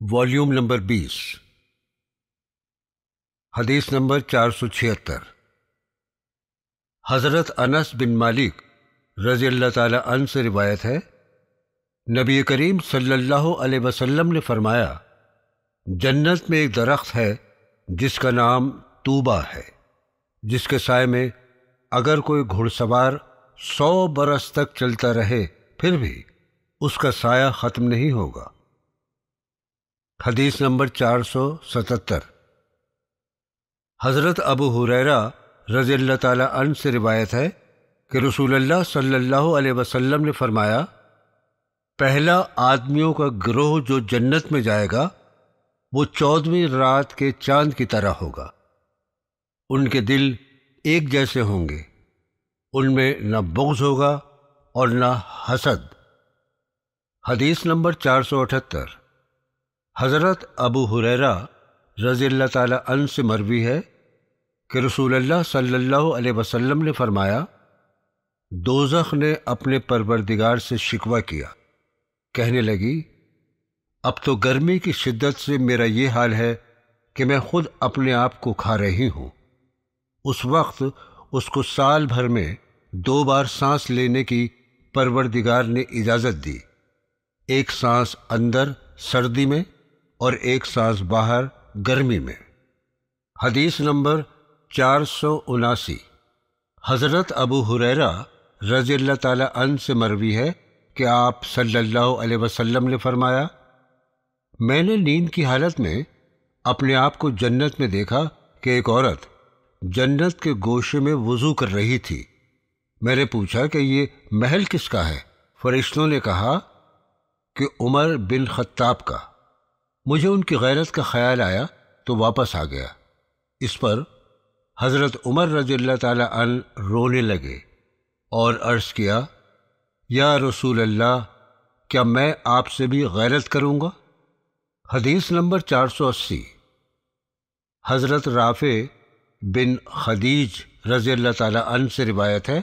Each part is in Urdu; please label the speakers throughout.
Speaker 1: والیوم نمبر 20، حدیث نمبر 476۔ حضرت انس بن مالک رضی اللہ تعالی عنہ سے روایت ہے، نبی کریم صلی اللہ علیہ وسلم نے فرمایا، جنت میں ایک درخت ہے جس کا نام طوبیٰ ہے، جس کے سائے میں اگر کوئی گھڑ سوار 100 برس تک چلتا رہے پھر بھی اس کا سایہ ختم نہیں ہوگا۔ حدیث نمبر 477۔ حضرت ابو ہریرہ رضی اللہ تعالی عنہ سے روایت ہے کہ رسول اللہ صلی اللہ علیہ وسلم نے فرمایا، پہلا آدمیوں کا گروہ جو جنت میں جائے گا وہ 14ویں رات کے چاند کی طرح ہوگا، ان کے دل ایک جیسے ہوں گے، ان میں نہ بغض ہوگا اور نہ حسد۔ حدیث نمبر 478۔ حضرت ابو ہریرہ رضی اللہ تعالی عنہ سے مروی ہے کہ رسول اللہ صلی اللہ علیہ وسلم نے فرمایا، دوزخ نے اپنے پروردگار سے شکوہ کیا، کہنے لگی، اب تو گرمی کی شدت سے میرا یہ حال ہے کہ میں خود اپنے آپ کو کھا رہی ہوں۔ اس وقت اس کو سال بھر میں 2 بار سانس لینے کی پروردگار نے اجازت دی، ایک سانس اندر سردی میں اور ایک سانس باہر گرمی میں۔ حدیث نمبر 479۔ حضرت ابو ہریرہ رضی اللہ تعالی عنہ سے مروی ہے کہ آپ صلی اللہ علیہ وسلم نے فرمایا، میں نے نیند کی حالت میں اپنے آپ کو جنت میں دیکھا کہ ایک عورت جنت کے گوشے میں وضو کر رہی تھی۔ میں نے پوچھا کہ یہ محل کس کا ہے؟ فرشتوں نے کہا کہ عمر بن خطاب کا۔ مجھے ان کی غیرت کا خیال آیا تو واپس آ گیا۔ اس پر حضرت عمر رضی اللہ تعالی عنہ رونے لگے اور عرض کیا، یا رسول اللہ، کیا میں آپ سے بھی غیرت کروں گا؟ حدیث نمبر 480۔ حضرت رافع بن خدیج رضی اللہ تعالی عنہ سے روایت ہے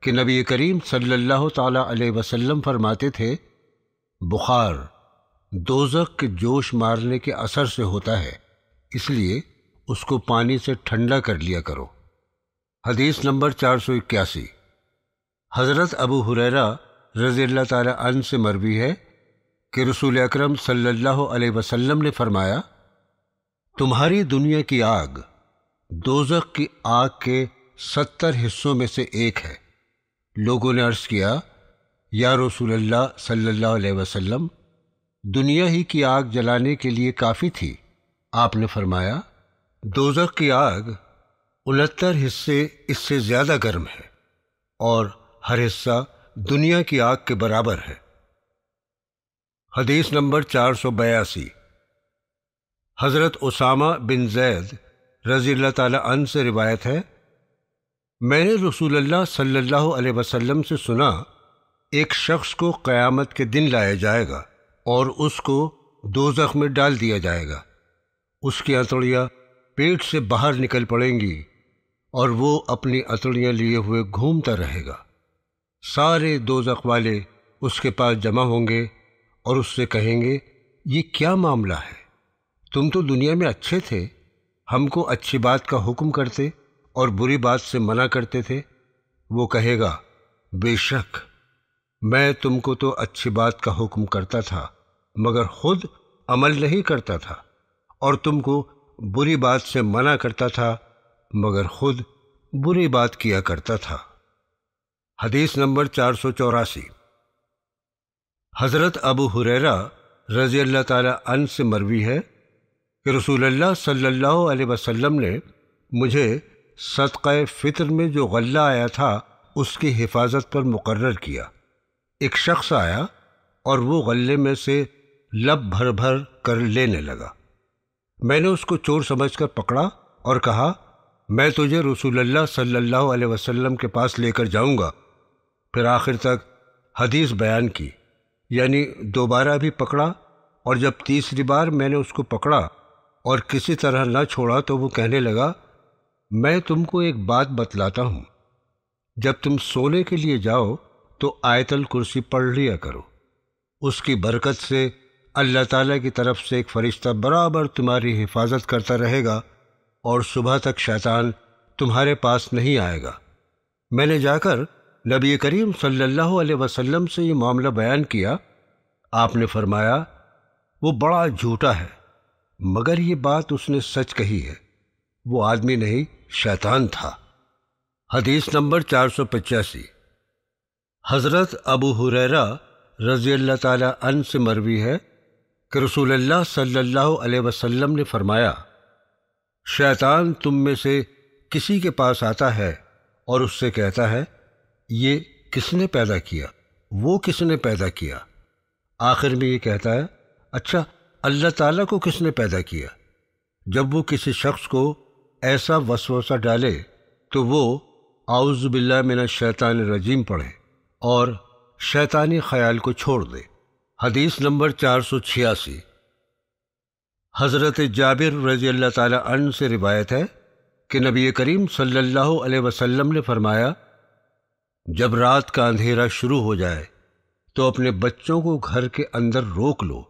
Speaker 1: کہ نبی کریم صلی اللہ تعالی علیہ وسلم فرماتے تھے، بخار دوزخ کے جوش مارنے کے اثر سے ہوتا ہے، اس لیے اس کو پانی سے ٹھنڈا کر لیا کرو۔ حدیث نمبر 481۔ حضرت ابو ہریرہ رضی اللہ تعالی عنہ سے مروی ہے کہ رسول اکرم صلی اللہ علیہ وسلم نے فرمایا، تمہاری دنیا کی آگ دوزخ کی آگ کے 70 حصوں میں سے ایک ہے۔ لوگوں نے عرض کیا، یا رسول اللہ صلی اللہ علیہ وسلم، دنیا ہی کی آگ جلانے کے لیے کافی تھی۔ آپ نے فرمایا، دوزخ کی آگ 69 حصے اس سے زیادہ گرم ہے اور ہر حصہ دنیا کی آگ کے برابر ہے۔ حدیث نمبر 482۔ حضرت اسامہ بن زید رضی اللہ تعالی عنہ سے روایت ہے، میں نے رسول اللہ صلی اللہ علیہ وسلم سے سنا، ایک شخص کو قیامت کے دن لایا جائے گا اور اس کو دوزخ میں ڈال دیا جائے گا، اس کی اتڑیاں پیٹ سے باہر نکل پڑیں گی اور وہ اپنی اتڑیاں لیے ہوئے گھومتا رہے گا۔ سارے دوزخ والے اس کے پاس جمع ہوں گے اور اس سے کہیں گے، یہ کیا معاملہ ہے؟ تم تو دنیا میں اچھے تھے، ہم کو اچھی بات کا حکم کرتے اور بری بات سے منع کرتے تھے۔ وہ کہے گا، بے شک میں تم کو تو اچھی بات کا حکم کرتا تھا مگر خود عمل نہیں کرتا تھا، اور تم کو بری بات سے منع کرتا تھا مگر خود بری بات کیا کرتا تھا۔ حدیث نمبر 484۔ حضرت ابو ہریرہ رضی اللہ تعالی عنہ سے مروی ہے کہ رسول اللہ صلی اللہ علیہ وسلم نے مجھے صدقہ فطر میں جو غلہ آیا تھا اس کی حفاظت پر مقرر کیا۔ ایک شخص آیا اور وہ غلے میں سے لب بھر بھر کر لینے لگا۔ میں نے اس کو چور سمجھ کر پکڑا اور کہا، میں تجھے رسول اللہ صلی اللہ علیہ وسلم کے پاس لے کر جاؤں گا۔ پھر آخر تک حدیث بیان کی، یعنی دوبارہ بھی پکڑا، اور جب تیسری بار میں نے اس کو پکڑا اور کسی طرح نہ چھوڑا تو وہ کہنے لگا، میں تم کو ایک بات بتلاتا ہوں، جب تم سونے کے لیے جاؤ تو آیت الکرسی پڑھ لیا کرو، اس کی برکت سے اللہ تعالیٰ کی طرف سے ایک فرشتہ برابر تمہاری حفاظت کرتا رہے گا اور صبح تک شیطان تمہارے پاس نہیں آئے گا۔ میں نے جا کر نبی کریم صلی اللہ علیہ وسلم سے یہ معاملہ بیان کیا۔ آپ نے فرمایا وہ بڑا جھوٹا ہے، مگر یہ بات اس نے سچ کہی ہے، وہ آدمی نہیں شیطان تھا۔ حدیث نمبر 485۔ حضرت ابو ہریرہ رضی اللہ تعالی عنہ سے مروی ہے کہ رسول اللہ صلی اللہ علیہ وسلم نے فرمایا، شیطان تم میں سے کسی کے پاس آتا ہے اور اس سے کہتا ہے یہ کس نے پیدا کیا، وہ کس نے پیدا کیا؟ آخر میں یہ کہتا ہے اچھا اللہ تعالیٰ کو کس نے پیدا کیا؟ جب وہ کسی شخص کو ایسا وسوسہ ڈالے تو وہ اعوذ باللہ من الشیطان الرجیم پڑھے اور شیطانی خیال کو چھوڑ دے۔ حدیث نمبر 486۔ حضرت جابر رضی اللہ تعالی عنہ سے روایت ہے کہ نبی کریم صلی اللہ علیہ وسلم نے فرمایا، جب رات کا اندھیرا شروع ہو جائے تو اپنے بچوں کو گھر کے اندر روک لو،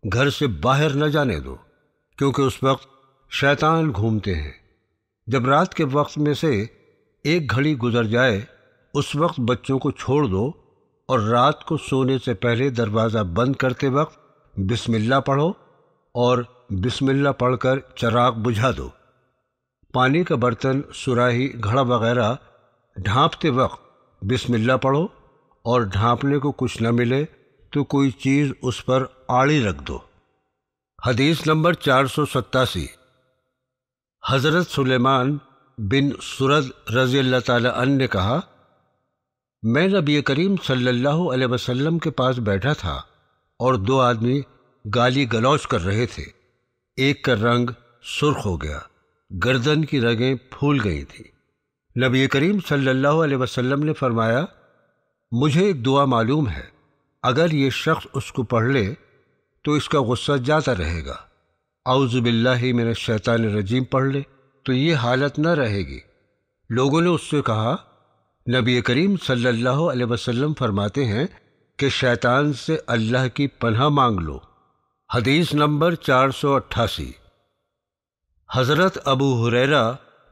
Speaker 1: گھر سے باہر نہ جانے دو، کیونکہ اس وقت شیطان گھومتے ہیں۔ جب رات کے وقت میں سے ایک گھڑی گزر جائے اس وقت بچوں کو چھوڑ دو اور رات کو سونے سے پہلے دروازہ بند کرتے وقت بسم اللہ پڑھو اور بسم اللہ پڑھ کر چراغ بجھا دو۔ پانی کا برتن، سراہی، گھڑا وغیرہ ڈھانپتے وقت بسم اللہ پڑھو اور ڈھانپنے کو کچھ نہ ملے تو کوئی چیز اس پر آڑی رکھ دو۔ حدیث نمبر 487۔ حضرت سلیمان بن سرد رضی اللہ تعالی عنہ نے کہا، میں نبی کریم صلی اللہ علیہ وسلم کے پاس بیٹھا تھا اور دو آدمی گالی گلوچ کر رہے تھے۔ ایک کا رنگ سرخ ہو گیا، گردن کی رگیں پھول گئی تھیں۔ نبی کریم صلی اللہ علیہ وسلم نے فرمایا، مجھے ایک دعا معلوم ہے، اگر یہ شخص اس کو پڑھ لے تو اس کا غصہ جاتا رہے گا۔ اعوذ باللہ من الشیطان الرجیم پڑھ لے تو یہ حالت نہ رہے گی۔ لوگوں نے اس سے کہا، نبی کریم صلی اللہ علیہ وسلم فرماتے ہیں کہ شیطان سے اللہ کی پناہ مانگ لو۔ حدیث نمبر 488۔ حضرت ابو ہریرہ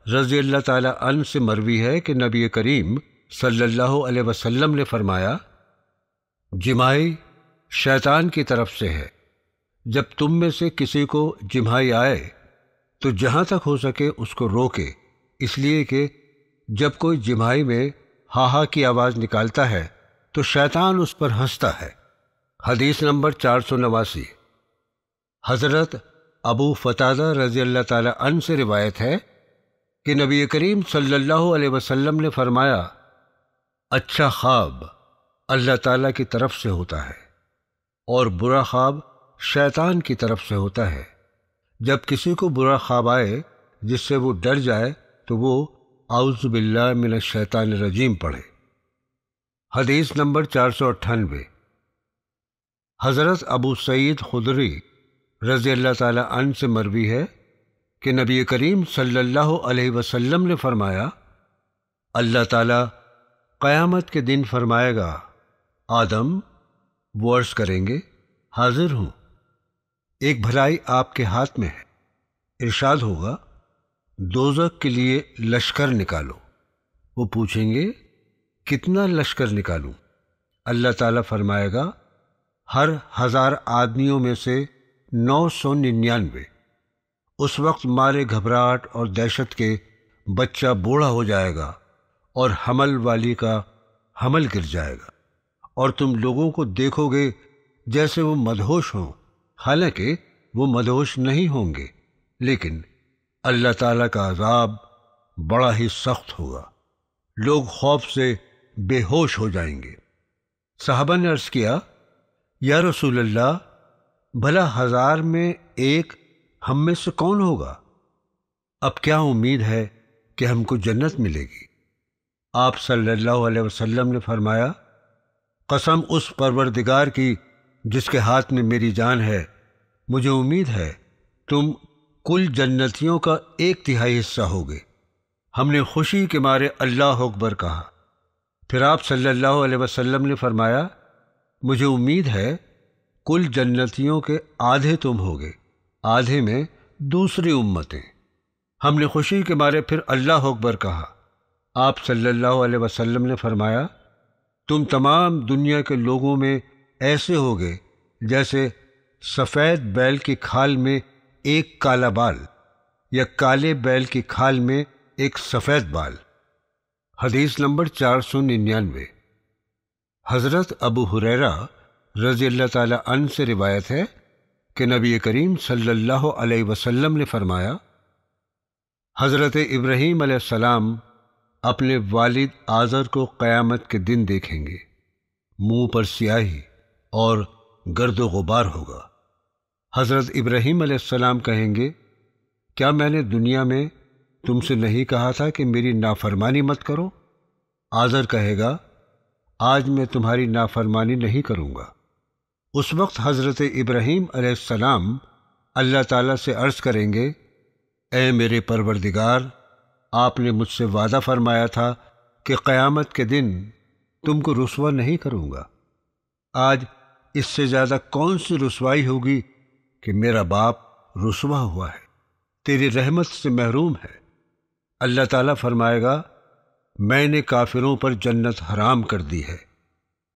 Speaker 1: رضی اللہ تعالی عنہ سے مروی ہے کہ نبی کریم صلی اللہ علیہ وسلم نے فرمایا، جمائی شیطان کی طرف سے ہے۔ جب تم میں سے کسی کو جمائی آئے تو جہاں تک ہو سکے اس کو روکے، اس لیے کہ جب کوئی جمائی میں ہاں ہاں کی آواز نکالتا ہے تو شیطان اس پر ہنستا ہے۔ حدیث نمبر 489۔ حضرت ابو قتادہ رضی اللہ تعالی عنہ سے روایت ہے کہ نبی کریم صلی اللہ علیہ وسلم نے فرمایا، اچھا خواب اللہ تعالیٰ کی طرف سے ہوتا ہے اور برا خواب شیطان کی طرف سے ہوتا ہے۔ جب کسی کو برا خواب آئے جس سے وہ ڈر جائے تو وہ اعوذ باللہ من الشیطان الرجیم پڑھے۔ حدیث نمبر 498۔ حضرت ابو سعید خدری رضی اللہ تعالی عنہ سے مروی ہے کہ نبی کریم صلی اللہ علیہ وسلم نے فرمایا، اللہ تعالیٰ قیامت کے دن فرمائے گا، آدم، وہ عرض کریں گے حاضر ہوں، ایک بھلائی آپ کے ہاتھ میں ہے۔ ارشاد ہوگا دوزخ کے لیے لشکر نکالو۔ وہ پوچھیں گے کتنا لشکر نکالوں؟ اللہ تعالیٰ فرمائے گا ہر 1000 آدمیوں میں سے 999۔ اس وقت مارے گھبراہٹ اور دہشت کے بچہ بوڑھا ہو جائے گا اور حمل والی کا حمل گر جائے گا، اور تم لوگوں کو دیکھو گے جیسے وہ مدہوش ہوں، حالانکہ وہ مدہوش نہیں ہوں گے، لیکن اللہ تعالیٰ کا عذاب بڑا ہی سخت ہوگا، لوگ خوف سے بے ہوش ہو جائیں گے۔ صحابہ نے عرض کیا، یا رسول اللہ، بھلا 1000 میں ایک ہم میں سے کون ہوگا؟ اب کیا امید ہے کہ ہم کو جنت ملے گی؟ آپ صلی اللہ علیہ وسلم نے فرمایا، قسم اس پروردگار کی جس کے ہاتھ میں میری جان ہے، مجھے امید ہے تم کل جنتیوں کا 1/3 حصہ ہوگے۔ ہم نے خوشی کے مارے اللہ اکبر کہا۔ پھر آپ صلی اللہ علیہ وسلم نے فرمایا، مجھے امید ہے کل جنتیوں کے آدھے تم ہوگے، آدھے میں دوسری امتیں۔ ہم نے خوشی کے مارے پھر اللہ اکبر کہا۔ آپ صلی اللہ علیہ وسلم نے فرمایا، تم تمام دنیا کے لوگوں میں ایسے ہوگے جیسے سفید بیل کی کھال میں ایک کالا بال یا کالے بیل کی کھال میں ایک سفید بال۔ حدیث نمبر 499۔ حضرت ابو ہریرہ رضی اللہ تعالی عنہ سے روایت ہے کہ نبی کریم صلی اللہ علیہ وسلم نے فرمایا، حضرت ابراہیم علیہ السلام اپنے والد آزر کو قیامت کے دن دیکھیں گے، منہ پر سیاہی اور گرد و غبار ہوگا۔ حضرت ابراہیم علیہ السلام کہیں گے، کیا میں نے دنیا میں تم سے نہیں کہا تھا کہ میری نافرمانی مت کرو؟ آزر کہے گا، آج میں تمہاری نافرمانی نہیں کروں گا۔ اس وقت حضرت ابراہیم علیہ السلام اللہ تعالیٰ سے عرض کریں گے، اے میرے پروردگار، آپ نے مجھ سے وعدہ فرمایا تھا کہ قیامت کے دن تم کو رسوا نہیں کروں گا۔ آج اس سے زیادہ کون سی رسوائی ہوگی کہ میرا باپ رسوا ہوا ہے، تیری رحمت سے محروم ہے۔ اللہ تعالیٰ فرمائے گا، میں نے کافروں پر جنت حرام کر دی ہے،